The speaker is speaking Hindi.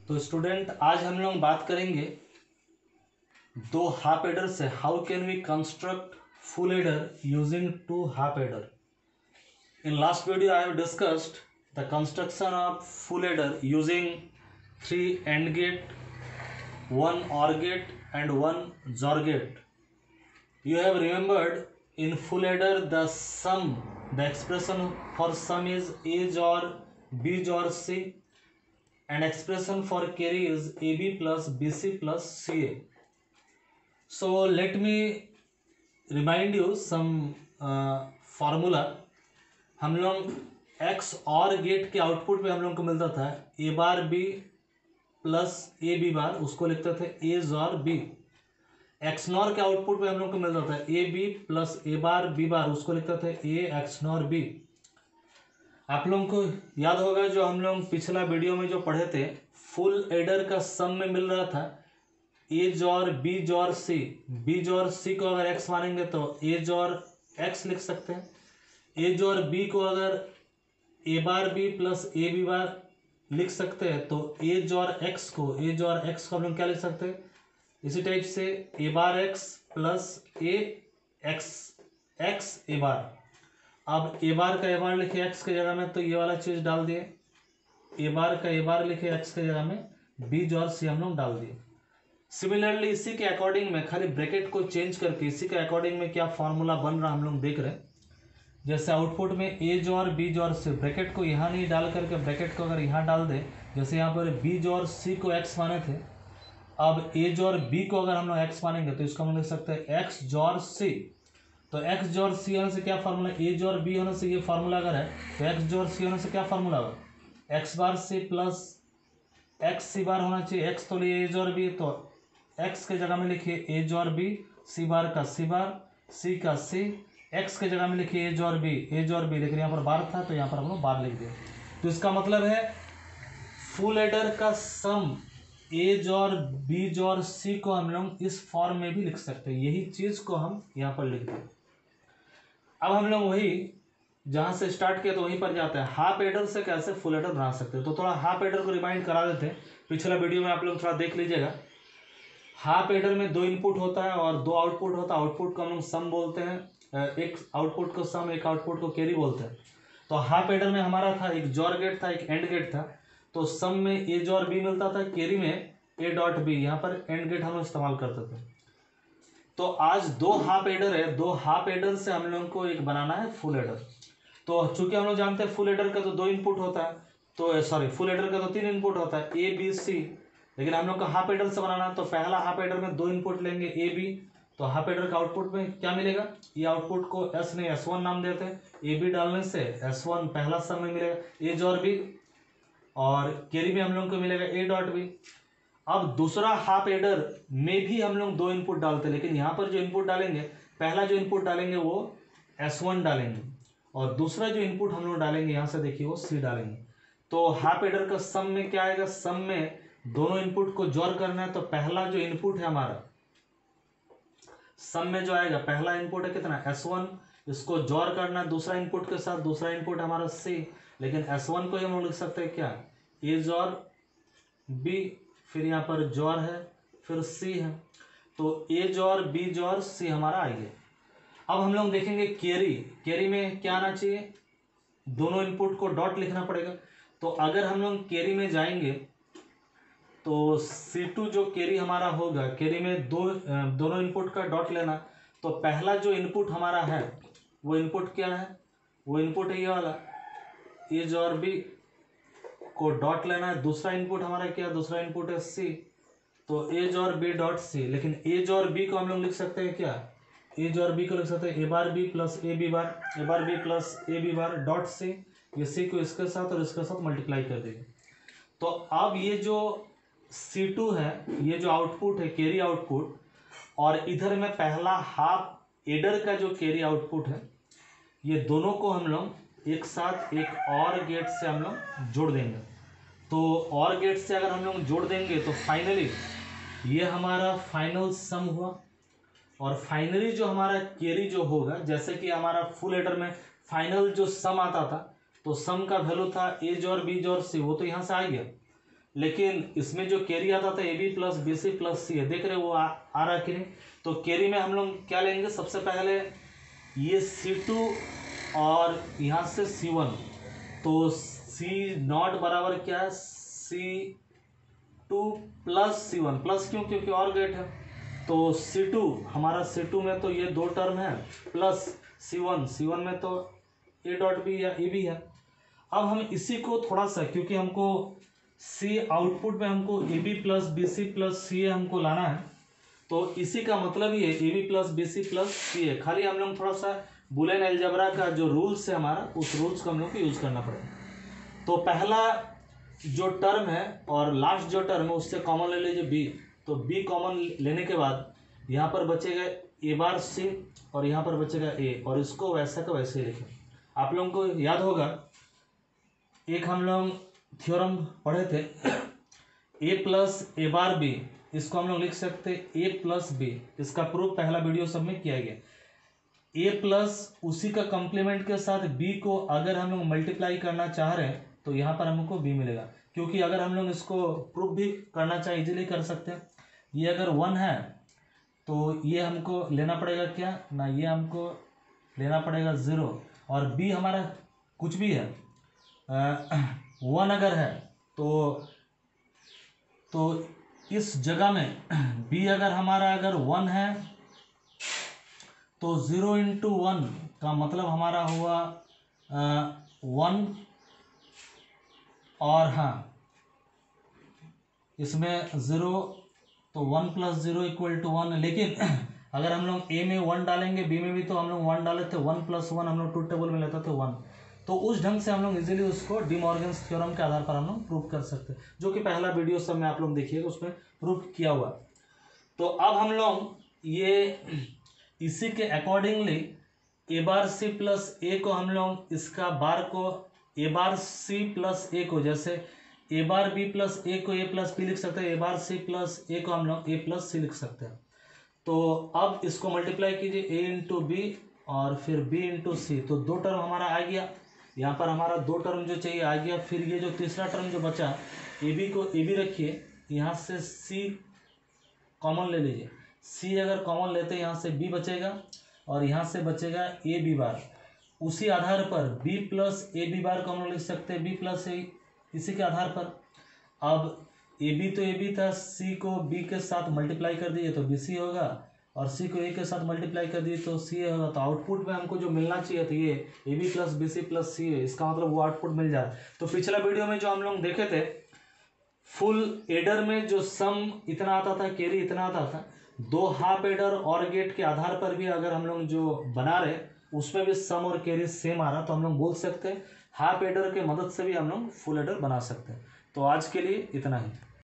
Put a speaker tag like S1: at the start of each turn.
S1: तो स्टूडेंट आज हम लोग बात करेंगे दो हाफ एडर से how can we construct full adder using two half adder. In last video I have discussed the construction of full adder using 3 AND gate, 1 OR gate and 1 XOR gate. You have remembered in full adder the expression for sum is A XOR B XOR C, and expression for carry is AB plus BC plus CA. So let me remind you some formula. हम लोग एक्स और गेट के आउटपुट पे हम लोग को मिलता था A bar B plus A B bar, उसको लिखते थे A XOR B. X NOR के आउटपुट पे हम लोग को मिलता था A B plus A bar B bar, उसको लिखते थे ए एक्स नॉर बी। आप लोगों को याद होगा जो हम लोग पिछला वीडियो में जो पढ़े थे, फुल एडर का सम में मिल रहा था ए XOR बी XOR सी। बी XOR सी को अगर एक्स मानेंगे तो ए XOR एक्स लिख सकते हैं। ए XOR बी को अगर A bar B plus A B bar लिख सकते हैं तो ए XOR एक्स को हम लोग क्या लिख सकते हैं, इसी टाइप से ए बार एक्स प्लस ए एक्स ए बार। अब ए बार का ए बार लिखे एक्स की जगह में तो ये वाला चीज डाल दिए, ए बार का ए बार लिखे एक्स की जगह में बी XOR सी हम लोग डाल दिए। सिमिलरली इसी के अकॉर्डिंग में खाली ब्रैकेट को चेंज करके इसी के अकॉर्डिंग में क्या फॉर्मूला बन रहा हम लोग देख रहे हैं। जैसे आउटपुट में ए XOR बी XOR सी, ब्रैकेट को यहाँ नहीं डाल करके ब्रैकेट को अगर यहाँ डाल दे, जैसे यहाँ पर बी XOR सी को एक्स माने थे, अब ए XOR बी को अगर हम लोग एक्स मानेंगे तो इसको हम लिख सकते हैं एक्स XOR सी। तो एक्स XOR सी होने से क्या फार्मूला, ए XOR बी होने से ये फार्मूला अगर है तो एक्स XOR सी होने से क्या फार्मूला होगा, एक्स बार सी प्लस एक्स सी बार होना चाहिए। एक्स तो लिए ए XOR बी, तो एक्स के जगह में लिखिए ए XOR बी, सी बार का सी बार, सी का सी, एक्स के जगह में लिखिए ए XOR बी, लेकिन यहाँ पर बार था तो यहाँ पर हम लोग बार लिख दिए। तो इसका मतलब है फुल एडर का सम ए XOR बी XOR सी को हम लोग इस फॉर्म में भी लिख सकते हैं। यही चीज को हम यहाँ पर लिख दें। अब हम लोग वही जहां से स्टार्ट किया तो वहीं पर जाते हैं, हाफ एडर से कैसे फुल एडर बना सकते हैं। तो थोड़ा हाफ एडर को रिमाइंड करा देते हैं, पिछला वीडियो में आप लोग थोड़ा देख लीजिएगा। हाफ एडर में 2 इनपुट होता है और 2 आउटपुट होता है। आउटपुट को हम लोग सम बोलते हैं, एक आउटपुट को सम, एक आउटपुट को कैरी बोलते हैं। तो हाफ एडर में हमारा था एक XOR गेट था, एक एंड गेट था। तो सम में ए XOR बी मिलता था, कैरी में ए डॉट बी, यहाँ पर एंड गेट हम लोग इस्तेमाल करते थे। तो आज 2 हाफ एडर है, 2 हाफ एडर से हम लोग को एक बनाना है फुल एडर। तो चूंकि हम लोग जानते हैं फुल एडर का तो 2 इनपुट होता है, तो सॉरी फुल एडर का तो 3 इनपुट होता है ए बी सी, लेकिन हम लोग को हाफ एडर से बनाना है। तो पहला हाफ एडर में 2 इनपुट लेंगे ए बी, तो हाफ एडर का आउटपुट में क्या मिलेगा, ये आउटपुट को एस ने S1 नाम देते हैं। ए बी डालने से S1 पहला सम में मिलेगा ए XOR बी, और कैरी में हम लोग को मिलेगा ए डॉट बी। अब दूसरा हाफ एडर में भी हम लोग 2 इनपुट डालते हैं, लेकिन यहाँ पर जो इनपुट डालेंगे, पहला जो इनपुट डालेंगे वो S1 डालेंगे, और दूसरा जो इनपुट हम लोग डालेंगे यहाँ से देखिए वो C डालेंगे। तो हाफ एडर का सम में क्या आएगा, सम में दोनों इनपुट को जोड़ करना है। तो पहला जो इनपुट है हमारा सम में जो आएगा, पहला इनपुट है कितना S1, इसको जोड़ करना है दूसरा इनपुट के साथ, दूसरा इनपुट हमारा C, लेकिन S1 को हम लोग लिख सकते हैं क्या, ए XOR B, फिर यहाँ पर जोड़ है, फिर C है, तो ए XOR B XOR C हमारा आ गया। अब हम लोग देखेंगे कैरी में क्या आना चाहिए, दोनों इनपुट को डॉट लिखना पड़ेगा। तो अगर हम लोग कैरी में जाएंगे तो C2 जो कैरी हमारा होगा, कैरी में दोनों इनपुट का डॉट लेना। तो पहला जो इनपुट हमारा है वो इनपुट क्या है, वो इनपुट है ये वाला ए XOR B को डॉट लेना है। दूसरा इनपुट हमारा क्या, दूसरा इनपुट है C, तो ए XOR B डॉट C, लेकिन ए XOR B को हम लोग लिख सकते हैं क्या, ए XOR B को लिख सकते हैं A bar B plus A B bar, A bar B plus A B bar dot C। ये C को इसके साथ और इसके साथ मल्टीप्लाई कर देंगे। तो अब ये जो C2 है, ये जो आउटपुट है कैरी आउटपुट, और इधर में पहला हाफ एडर का जो कैरी आउटपुट है, ये दोनों को हम लोग एक साथ एक और गेट से हम लोग जोड़ देंगे। तो और गेट से अगर हम लोग जोड़ देंगे तो फाइनली ये हमारा फाइनल सम हुआ, और फाइनली जो हमारा कैरी जो होगा, जैसे कि हमारा फुल एडर में फाइनल जो सम आता था, तो सम का वैल्यू था ए XOR B XOR C, वो तो यहाँ से आ गया। लेकिन इसमें जो कैरी आता था A B plus B C plus C है, देख रहे हो वो आ रहा कि नहीं। तो कैरी में हम लोग क्या लेंगे, सबसे पहले ये C2 और यहाँ से C1, तो C0 बराबर क्या है C2 प्लस C1, प्लस क्यों, क्योंकि और गेट है। तो C2 हमारा C2 में तो ये दो टर्म है, प्लस C1 में तो A डॉट बी या ए बी है। अब हम इसी को थोड़ा सा, क्योंकि हमको C आउटपुट में हमको A B plus B C plus C A हमको लाना है, तो इसी का मतलब ये A B plus B C plus C A. खाली हम लोग थोड़ा सा बुलियन अलजेब्रा का जो रूल्स है हमारा, उस रूल्स को हम लोग को यूज़ करना पड़ेगा। तो पहला जो टर्म है और लास्ट जो टर्म है उससे कॉमन ले लीजिए बी। तो बी कॉमन लेने के बाद यहाँ पर बचेगा ए बार सी और यहाँ पर बचेगा ए, और इसको वैसा का वैसे ही लिखें। आप लोगों को याद होगा एक हम लोग थ्योरम पढ़े थे, ए प्लस ए बार बी, इसको हम लोग लिख सकते ए प्लस बी। इसका प्रूफ पहला वीडियो सब में किया गया। ए प्लस उसी का कॉम्प्लीमेंट के साथ बी को अगर हम लोग मल्टीप्लाई करना चाह रहे हैं तो यहाँ पर हमको बी मिलेगा, क्योंकि अगर हम लोग इसको प्रूफ भी करना चाहे इजीली कर सकते हैं। ये अगर 1 है तो ये हमको लेना पड़ेगा क्या ना, ये हमको लेना पड़ेगा 0, और बी हमारा कुछ भी है 1 अगर है तो इस जगह में b अगर हमारा अगर 1 है तो 0 इंटू 1 का मतलब हमारा हुआ 1, और हाँ इसमें 0, तो 1 प्लस 0 इक्वल टू 1। लेकिन अगर हम लोग a में 1 डालेंगे, b में भी तो हम लोग 1 डाले थे, 1 प्लस 1 हम लोग ट्रूथ टेबल में लेते थे 1। तो उस ढंग से हम लोग इजीली उसको डी मॉर्गन्स थ्योरम के आधार पर हम लोग प्रूव कर सकते हैं, जो कि पहला वीडियो सब में आप लोग देखिएगा, उसमें प्रूव किया हुआ। तो अब हम लोग ये इसी के अकॉर्डिंगली ए बार सी प्लस ए को हम लोग इसका बार को ए बार सी प्लस ए को, जैसे ए बार बी प्लस ए को ए प्लस बी लिख सकते हैं, ए बार सी प्लस ए को हम लोग ए प्लस सी लिख सकते हैं। तो अब इसको मल्टीप्लाई कीजिए ए इंटू बी और फिर बी इंटू सी, तो दो टर्म हमारा आ गया। यहाँ पर हमारा दो टर्म जो चाहिए आ गया। फिर ये जो तीसरा टर्म जो बचा ए बी को ए बी रखिए, यहाँ से सी कॉमन ले लीजिए, सी अगर कॉमन लेते हैं यहाँ से बी बचेगा और यहाँ से बचेगा ए बी बार। उसी आधार पर B plus A B bar को हम लोग लिख सकते हैं बी प्लस ए, इसी के आधार पर। अब ए बी तो ए बी था, सी को बी के साथ मल्टीप्लाई कर दिए तो बी सी होगा, और सी को ए के साथ मल्टीप्लाई कर दिए तो सी ए होगा। तो आउटपुट में हमको जो मिलना चाहिए था ये A B plus B C plus C A, इसका मतलब वो आउटपुट मिल जाए। तो पिछला वीडियो में जो हम लोग देखे थे फुल एडर में जो सम इतना आता था, कैरी इतना आता था, दो हाफ एडर और गेट के आधार पर भी अगर हम लोग जो बना रहे उसमें भी सम और कैरी सेम आ रहा, तो हम लोग बोल सकते हैं हाफ एडर के मदद से भी हम लोग फुल एडर बना सकते हैं। तो आज के लिए इतना ही।